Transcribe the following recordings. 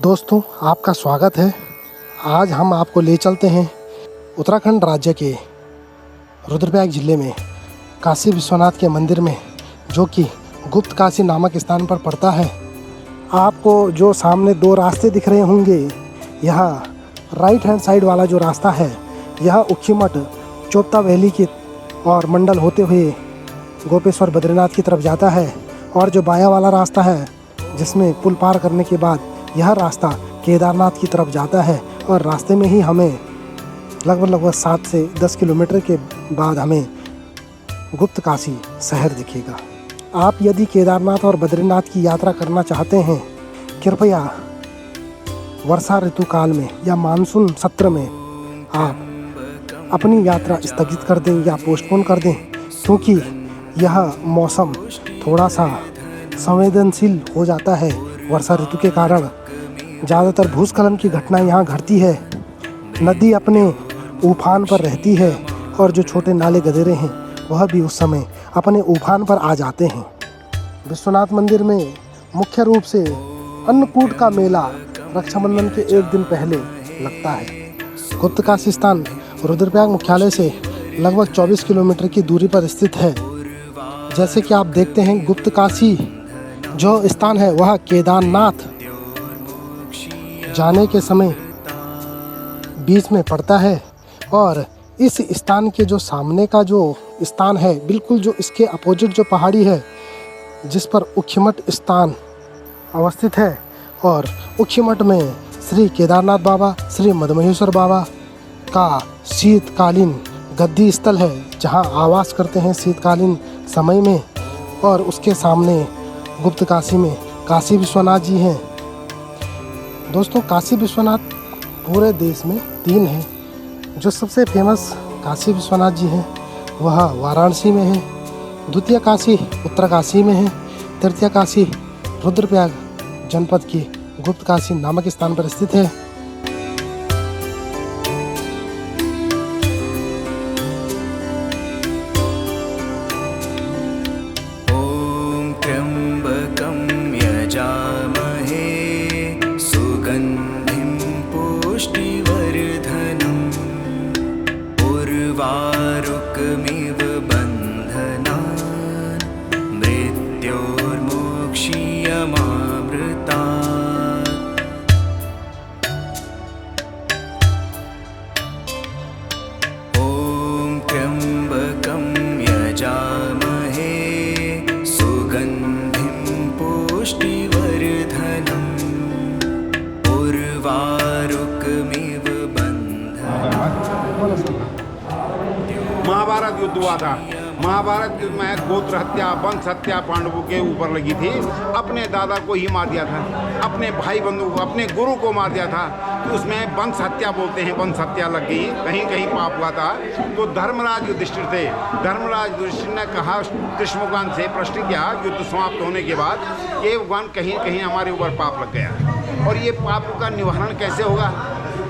दोस्तों, आपका स्वागत है। आज हम आपको ले चलते हैं उत्तराखंड राज्य के रुद्रप्रयाग जिले में काशी विश्वनाथ के मंदिर में, जो कि गुप्त काशी नामक स्थान पर पड़ता है। आपको जो सामने दो रास्ते दिख रहे होंगे, यह राइट हैंड साइड वाला जो रास्ता है, यह उखीमठ चोपता वैली की और मंडल होते हुए गोपेश्वर बद्रीनाथ की तरफ जाता है। और जो बायां वाला रास्ता है, जिसमें पुल पार करने के बाद यह रास्ता केदारनाथ की तरफ जाता है। और रास्ते में ही हमें लगभग 7 से 10 किलोमीटर के बाद हमें गुप्त काशी शहर दिखेगा। आप यदि केदारनाथ और बद्रीनाथ की यात्रा करना चाहते हैं, कृपया वर्षा ऋतु काल में या मानसून सत्र में आप अपनी यात्रा स्थगित कर दें या पोस्टपोन कर दें, क्योंकि यह मौसम थोड़ा सा संवेदनशील हो जाता है। वर्षा ऋतु के कारण ज़्यादातर भूस्खलन की घटना यहाँ घटती है। नदी अपने उफान पर रहती है और जो छोटे नाले गदेरे हैं वह भी उस समय अपने उफान पर आ जाते हैं। विश्वनाथ मंदिर में मुख्य रूप से अन्नकूट का मेला रक्षाबंधन के एक दिन पहले लगता है। गुप्त काशी स्थान रुद्रप्रयाग मुख्यालय से लगभग 24 किलोमीटर की दूरी पर स्थित है। जैसे कि आप देखते हैं, गुप्त काशी जो स्थान है वह केदारनाथ जाने के समय बीच में पड़ता है। और इस स्थान के जो सामने का जो स्थान है, बिल्कुल जो इसके अपोजिट जो पहाड़ी है, जिस पर उखीमठ स्थान अवस्थित है। और उखीमठ में श्री केदारनाथ बाबा, श्री मदमहेश्वर बाबा का शीतकालीन गद्दी स्थल है, जहां आवास करते हैं शीतकालीन समय में। और उसके सामने गुप्त काशी में काशी विश्वनाथ जी हैं। दोस्तों, काशी विश्वनाथ पूरे देश में 3 हैं। जो सबसे फेमस काशी विश्वनाथ जी हैं वह वाराणसी में है, द्वितीय काशी उत्तरकाशी में है, तृतीय काशी रुद्रप्रयाग जनपद की गुप्त काशी नामक स्थान पर स्थित है। ओम त्र्यंबकं यजामहे सुगंधिं पुष्टिवर्धनम् उर्वारुकमिव बन्धनान् मृत्योर्मोक्षीयमामृतात्। ओम त्र्यंबकं यजामहे सुगंधिं पुष्टिवर्धनम् उर्वारुकमिव बन्धनान्। महाभारत युद्ध हुआ था। महाभारत युद्ध में गोत्र हत्या, वंश हत्या पांडवों के ऊपर लगी थी। अपने दादा को ही मार दिया था, अपने भाई बंधु को, अपने गुरु को मार दिया था। तो उसमें वंश हत्या बोलते हैं, वंश हत्या लग गई, कहीं कहीं पाप हुआ था। तो धर्मराज युधिष्ठिर थे। धर्मराज युधिष्ठिर ने कहा, कृष्ण भगवान से प्रश्न किया युद्ध समाप्त होने के बाद, ये भगवान कहीं कहीं हमारे ऊपर पाप लग गया और ये पाप का निवारण कैसे होगा?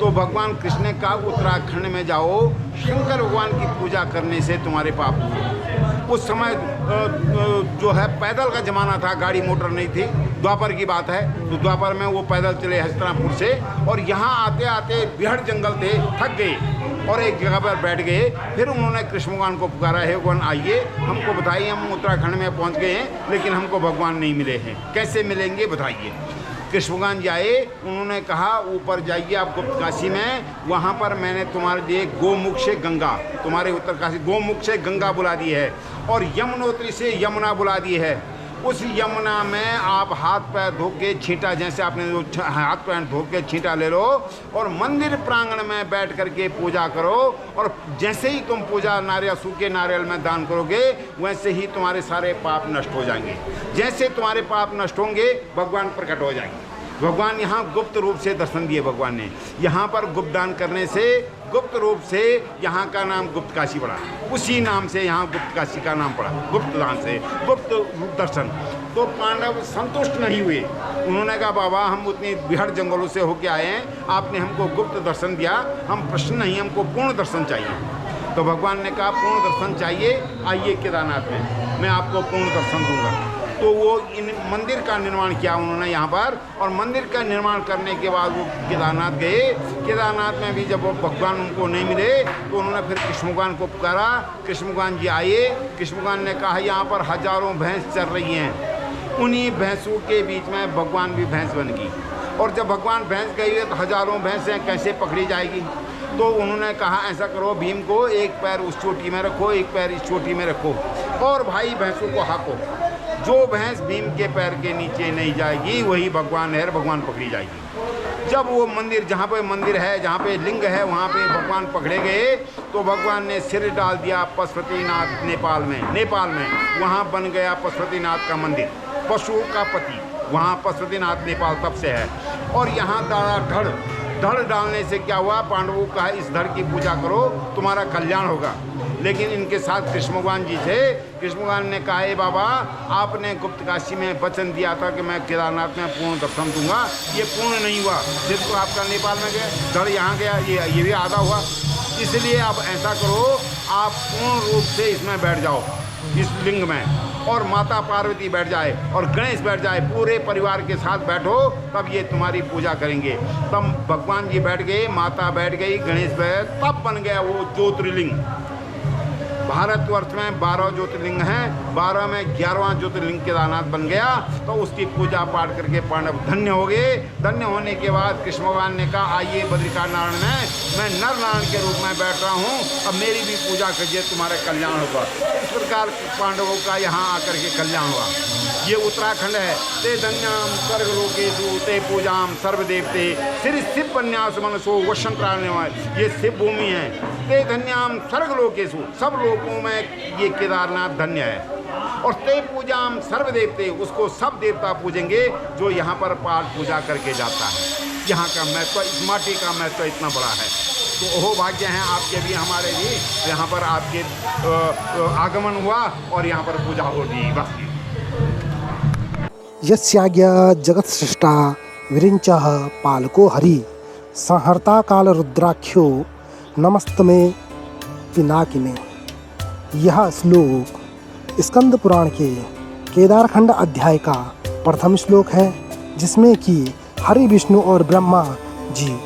तो भगवान कृष्ण ने कहा, उत्तराखंड में जाओ, शंकर भगवान की पूजा करने से तुम्हारे पाप दूर। उस समय जो है पैदल का ज़माना था, गाड़ी मोटर नहीं थी, द्वापर की बात है। तो द्वापर में वो पैदल चले हस्तिनापुर से, और यहाँ आते आते बिहड़ जंगल थे, थक गए और एक जगह पर बैठ गए। फिर उन्होंने कृष्ण भगवान को पुकारा, है भगवान आइए, हमको बताइए, हम उत्तराखंड में पहुँच गए हैं लेकिन हमको भगवान नहीं मिले हैं, कैसे मिलेंगे बताइए। कृष्ण भगवान जाए, उन्होंने कहा ऊपर जाइए आप गुप्त काशी में, वहाँ पर मैंने तुम्हारे लिए गोमुख से गंगा, तुम्हारे उत्तरकाशी गोमुख से गंगा बुला दी है और यमुनोत्री से यमुना बुला दी है। उस यमुना में आप हाथ पैर धो के छींटा, जैसे आपने हाथ पैर धो के छींटा ले लो और मंदिर प्रांगण में बैठ करके पूजा करो। और जैसे ही तुम पूजा नारियल, सूखे नारियल में दान करोगे, वैसे ही तुम्हारे सारे पाप नष्ट हो जाएंगे। जैसे तुम्हारे पाप नष्ट होंगे, भगवान प्रकट हो जाएंगे। भगवान यहाँ गुप्त रूप से दर्शन दिए। भगवान ने यहाँ पर गुप्त दान करने से, गुप्त रूप से यहाँ का नाम गुप्त काशी पड़ा। उसी नाम से यहाँ गुप्त काशी का नाम पड़ा, गुप्त दान से, गुप्त दर्शन। तो पांडव संतुष्ट नहीं हुए। उन्होंने कहा, बाबा हम उतनी बिहड़ जंगलों से होके आए हैं, आपने हमको गुप्त दर्शन दिया, हम प्रश्न नहीं, हमको पूर्ण दर्शन चाहिए। तो भगवान ने कहा, पूर्ण दर्शन चाहिए, आइए केदारनाथ में, मैं आपको पूर्ण दर्शन दूंगा। तो वो इन मंदिर का निर्माण किया उन्होंने यहाँ पर। और मंदिर का निर्माण करने के बाद वो केदारनाथ गए। केदारनाथ में भी जब वो भगवान उनको नहीं मिले तो उन्होंने फिर कृष्ण भगवान को पुकारा। कृष्ण भगवान जी आए। कृष्ण भगवान ने कहा यहाँ पर हजारों भैंस चल रही हैं। उन्हीं भैंसों के बीच में भगवान भी भैंस बन गई। और जब भगवान भैंस गई है तो हजारों भैंसें कैसे पकड़ी जाएगी। तो उन्होंने कहा ऐसा करो, भीम को एक पैर उस चोटी में रखो, एक पैर इस चोटी में रखो और भाई भैंसों को हाको। जो भैंस भीम के पैर के नीचे नहीं जाएगी वही भगवान है, भगवान पकड़ी जाएगी। जब वो मंदिर जहाँ पे मंदिर है, जहाँ पे लिंग है, वहाँ पे भगवान पकड़े गए तो भगवान ने सिर डाल दिया पशुपतिनाथ नेपाल में वहाँ बन गया पशुपतिनाथ का मंदिर। पशुओं का पति वहाँ पशुपतिनाथ नेपाल तब से है। और यहाँ धड़ डालने से क्या हुआ, पांडवों का इस धड़ की पूजा करो तुम्हारा कल्याण होगा। लेकिन इनके साथ कृष्ण भगवान जी थे। कृष्ण भगवान ने कहा ए बाबा, आपने गुप्त काशी में वचन दिया था कि मैं केदारनाथ में पूर्ण दर्शन दूंगा, ये पूर्ण नहीं हुआ। सिर्फ तो आपका नेपाल में गया, धड़ यहाँ गया, ये भी आधा हुआ। इसलिए अब ऐसा करो, आप पूर्ण रूप से इसमें बैठ जाओ, इस लिंग में, और माता पार्वती बैठ जाए और गणेश बैठ जाए, पूरे परिवार के साथ बैठो, तब ये तुम्हारी पूजा करेंगे। तब भगवान जी बैठ गए, माता बैठ गई, गणेश बैठ, तब बन गया वो ज्योतिर्लिंग। भारतवर्ष में 12 ज्योतिर्लिंग हैं, 12 में 11वां ज्योतिर्लिंग केदारनाथ बन गया। तो उसकी पूजा पाठ करके पांडव धन्य हो गए। धन्य होने के बाद कृष्ण भगवान ने कहा आइए बद्रिका नारायण में, मैं नर नारायण के रूप में बैठ रहा हूँ, अब मेरी भी पूजा करिए, तुम्हारा कल्याण होगा। इस प्रकार पांडवों का यहाँ आकर के कल्याण हुआ। ये उत्तराखंड है। ते धन्याम स्वर्ग लोकेषु ते पूजाम सर्वदेवते श्री शिव पन्यास मनसो वशंतरायण, ये शिव भूमि है। ते धन्याम स्वर्ग लोकेषु, सब लोगों में ये केदारनाथ धन्य है। और ते पूजाम सर्वदेवते, उसको सब देवता पूजेंगे जो यहाँ पर पाठ पूजा करके जाता है। यहाँ का महत्व, इस माटी का महत्व इतना बड़ा है। तो ओहो भाग्य हैं आपके भी, हमारे भी, यहाँ पर आपके आगमन हुआ और यहाँ पर पूजा हो रही। बस यस्याज्ञा जगत सृष्टा विरिंचः पालको हरि संहर्ता काल रुद्राख्यो नमस्तमे पिनाकी में। यह श्लोक स्कंद पुराण के केदारखंड अध्याय का प्रथम श्लोक है, जिसमें कि हरि विष्णु और ब्रह्मा जी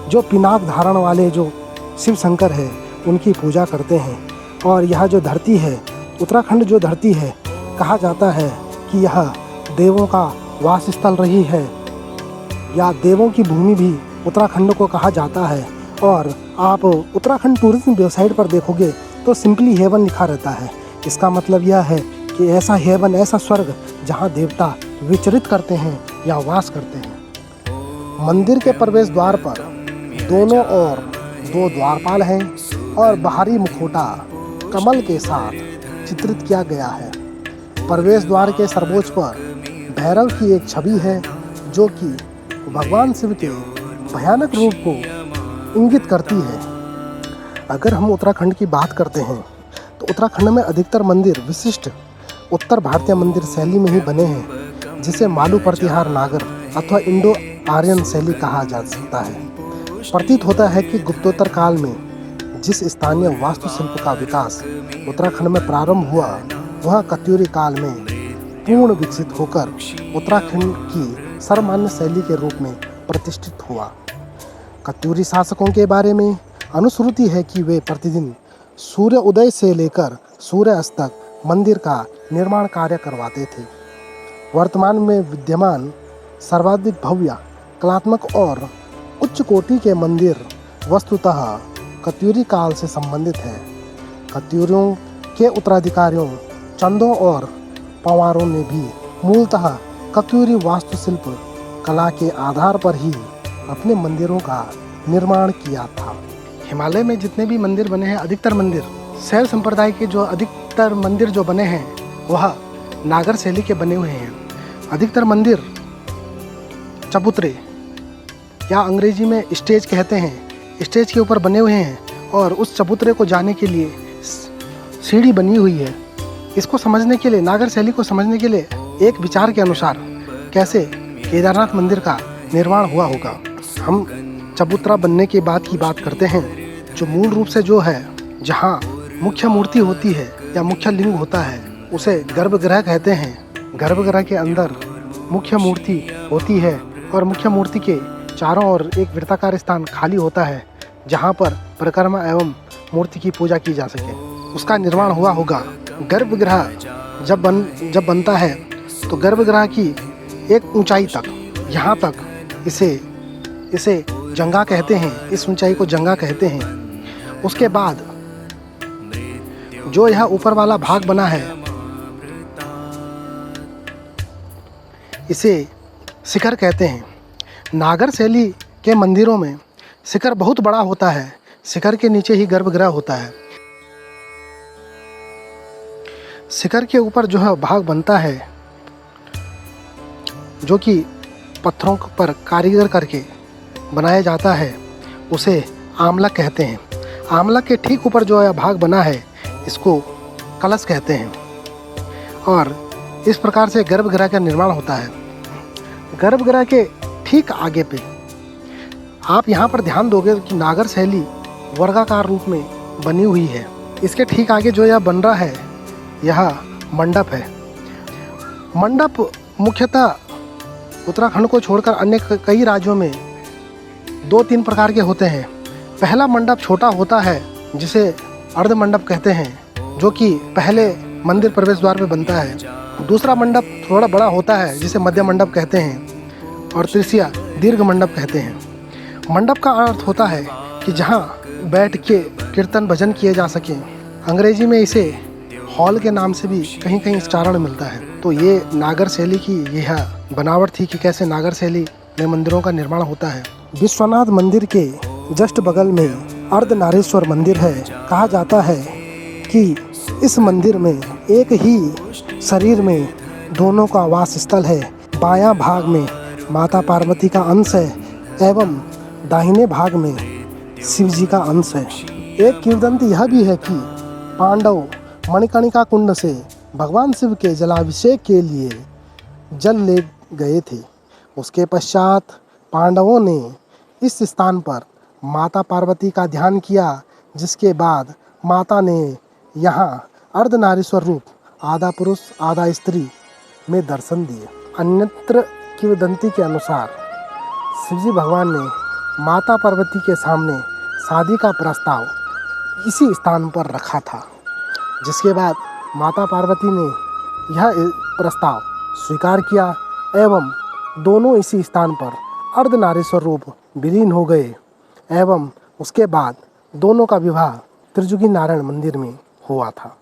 जो पिनाक धारण वाले जो शिव शंकर है उनकी पूजा करते हैं। और यह जो धरती है, उत्तराखंड जो धरती है, कहा जाता है कि यह देवों का वास स्थल रही है, या देवों की भूमि भी उत्तराखंड को कहा जाता है। और आप उत्तराखंड टूरिज्म वेबसाइट पर देखोगे तो सिंपली हेवन लिखा रहता है। इसका मतलब यह है कि ऐसा हेवन, ऐसा स्वर्ग जहां देवता विचरित करते हैं या वास करते हैं। मंदिर के प्रवेश द्वार पर दोनों ओर 2 द्वारपाल हैं और बाहरी मुखौटा कमल के साथ चित्रित किया गया है। प्रवेश द्वार के सर्वोच्च पर भैरव की एक छवि है जो कि भगवान शिव के भयानक रूप को इंगित करती है। अगर हम उत्तराखंड की बात करते हैं तो उत्तराखंड में अधिकतर मंदिर विशिष्ट उत्तर भारतीय मंदिर शैली में ही बने हैं, जिसे मालू प्रतिहार नागर अथवा इंडो आर्यन शैली कहा जा सकता है। प्रतीत होता है कि गुप्तोत्तर काल में जिस स्थानीय वास्तुशिल्प का विकास उत्तराखंड में प्रारंभ हुआ, वह कत्यूरी काल में पूर्ण विकसित होकर उत्तराखंड की सर्वमान्य शैली के रूप में प्रतिष्ठित हुआ। कत्यूरी शासकों के बारे में अनुश्रुति है कि वे प्रतिदिन सूर्य उदय से लेकर सूर्य अस्त तक मंदिर का निर्माण कार्य करवाते थे। वर्तमान में विद्यमान सर्वाधिक भव्य, कलात्मक और उच्च कोटि के मंदिर वस्तुतः कत्यूरी काल से संबंधित है। कत्यूरियों के उत्तराधिकारियों चंदों और पंवारों ने भी मूलतः कत्यूरी वास्तुशिल्प कला के आधार पर ही अपने मंदिरों का निर्माण किया था। हिमालय में जितने भी मंदिर बने हैं, अधिकतर मंदिर शैव संप्रदाय के जो अधिकतर मंदिर जो बने हैं वह नागर शैली के बने हुए हैं। अधिकतर मंदिर चबूतरे या अंग्रेजी में स्टेज कहते हैं, स्टेज के ऊपर बने हुए हैं और उस चबूतरे को जाने के लिए सीढ़ी बनी हुई है। इसको समझने के लिए, नागर शैली को समझने के लिए एक विचार के अनुसार कैसे केदारनाथ मंदिर का निर्माण हुआ होगा। हम चबूतरा बनने के बाद की बात करते हैं, जो मूल रूप से जो है, जहाँ मुख्य मूर्ति होती है या मुख्य लिंग होता है, उसे गर्भगृह कहते हैं। गर्भगृह के अंदर मुख्य मूर्ति होती है और मुख्य मूर्ति के चारों ओर एक वृत्ताकार स्थान खाली होता है जहाँ पर परिक्रमा एवं मूर्ति की पूजा की जा सके। उसका निर्माण हुआ होगा। गर्भगृह जब बनता है तो गर्भगृह की एक ऊंचाई तक, यहाँ तक इसे जंगा कहते हैं। इस ऊंचाई को जंगा कहते हैं। उसके बाद जो यह ऊपर वाला भाग बना है इसे शिखर कहते हैं। नागर शैली के मंदिरों में शिखर बहुत बड़ा होता है। शिखर के नीचे ही गर्भगृह होता है। शिखर के ऊपर जो है भाग बनता है जो कि पत्थरों पर कारीगर करके बनाया जाता है, उसे आमलक कहते हैं। आमलक के ठीक ऊपर जो यह भाग बना है इसको कलश कहते हैं। और इस प्रकार से गर्भगृह का निर्माण होता है। गर्भगृह के ठीक आगे पे आप यहाँ पर ध्यान दोगे कि नागर शैली वर्गाकार रूप में बनी हुई है। इसके ठीक आगे जो यह बन रहा है यह मंडप है। मंडप मुख्यतः उत्तराखंड को छोड़कर अन्य कई राज्यों में 2-3 प्रकार के होते हैं। पहला मंडप छोटा होता है जिसे अर्ध मंडप कहते हैं, जो कि पहले मंदिर प्रवेश द्वार पे बनता है। दूसरा मंडप थोड़ा बड़ा होता है जिसे मध्य मंडप कहते हैं और तीसरा दीर्घ मंडप कहते हैं। मंडप का अर्थ होता है कि जहाँ बैठ के कीर्तन भजन किए जा सके। अंग्रेजी में इसे हॉल के नाम से भी कहीं कहीं उच्चारण मिलता है। तो ये नागर शैली की यह बनावट थी कि कैसे नागर शैली में मंदिरों का निर्माण होता है। विश्वनाथ मंदिर के जस्ट बगल में अर्धनारीश्वर मंदिर है। कहा जाता है कि इस मंदिर में एक ही शरीर में दोनों का वास स्थल है। बायां भाग में माता पार्वती का अंश है एवं दाहिने भाग में शिव जी का अंश है। एक किंवदंती यह भी है कि पांडव मणिकर्णिका कुंड से भगवान शिव के जलाभिषेक के लिए जल ले गए थे। उसके पश्चात पांडवों ने इस स्थान पर माता पार्वती का ध्यान किया, जिसके बाद माता ने यहाँ अर्धनारीश्वर रूप आधा पुरुष आधा स्त्री में दर्शन दिए। अन्यत्र किंवदंती के अनुसार शिवजी भगवान ने माता पार्वती के सामने शादी का प्रस्ताव इसी स्थान पर रखा था, जिसके बाद माता पार्वती ने यह प्रस्ताव स्वीकार किया एवं दोनों इसी स्थान पर अर्धनारीश्वर रूप विलीन हो गए एवं उसके बाद दोनों का विवाह त्रिजुगी नारायण मंदिर में हुआ था।